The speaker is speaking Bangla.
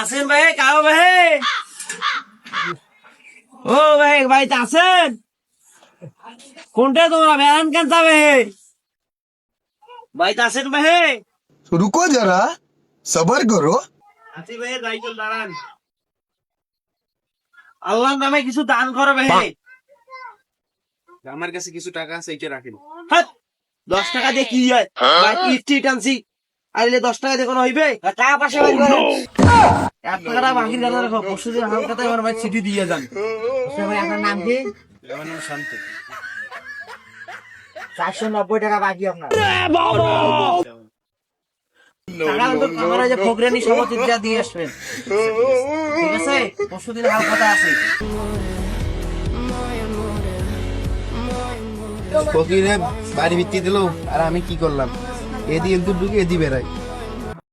আছেন ভাই? কাও ভাই? ও ভাই, বাড়িতে আছেন? কোনটা তোমরা বেড়ান কেন যাবে? বাড়িতে আছেন ভাই? रुको जरा सबर करो। আছি ভাই, দায়িত্ব দাঁড়ান। আল্লাহর নামে কিছু দান করো ভাই। আমার কাছে কিছু টাকা আছে, এটা রাখেন। হাট! 10 টাকা দিয়ে কি হয়? বাড়িতে ইট টানছি, আইলে 10 টাকা দিয়ে কোনো হইবে? টাকা পাশে বাড়ি করে 1 টাকাটা বাকি জানা রাখো। পরশু দিন হালকাতে আমার ভাই চিঠি দিয়ে যান। আচ্ছা ভাই, আপনার নাম কি? আমার নাম শান্ত। 490 টাকা বাকি আপনার। টাকা কিন্তু আমার ওই যে ফকরানি সভাপতিটা দিয়ে আসবেন, ঠিক আছে? পরশু দিন হালকাতে আছে। ফকিরে বাড়ি ভিত্তি দিল, আর আমি কি করলাম? এদি এদিকে বেড়াই।